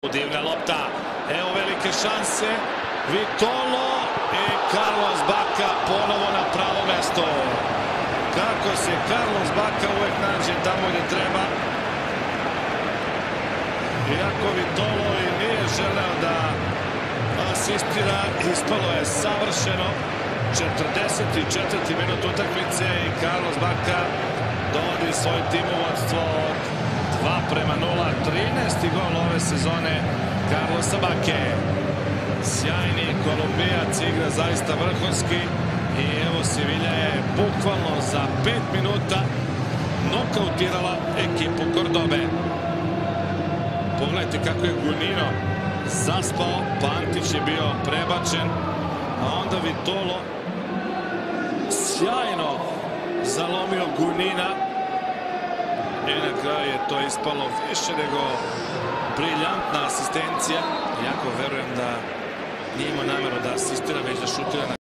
Divna lopta, evo velike šanse, Vitolo i Carlos Bacca ponovo na pravo mesto. Kako se Carlos Bacca uvek nađe tamo gde treba. Iako Vitolo i nije želeo da asistira, ispalo je savršeno. 44. minut utakmice i Carlos Bacca dovodi svoj tim u vodstvo 2:0, 13. gol ove sezone Carlosa Backe. Sjajni Kolumbijac, igra zaista vrhunski i evo Sevilla je bukvalno za 5 minuta nokautirala ekipu Kordobe. Pogledajte kako je Gunino zaspao, Pantić je bio prebačen, a onda Vitolo sjajno zalomio Gunina. I na kraju je to ispalo više nego briljantna asistencija. Iako verujem da nije imao nameru da asistira, već da šutira na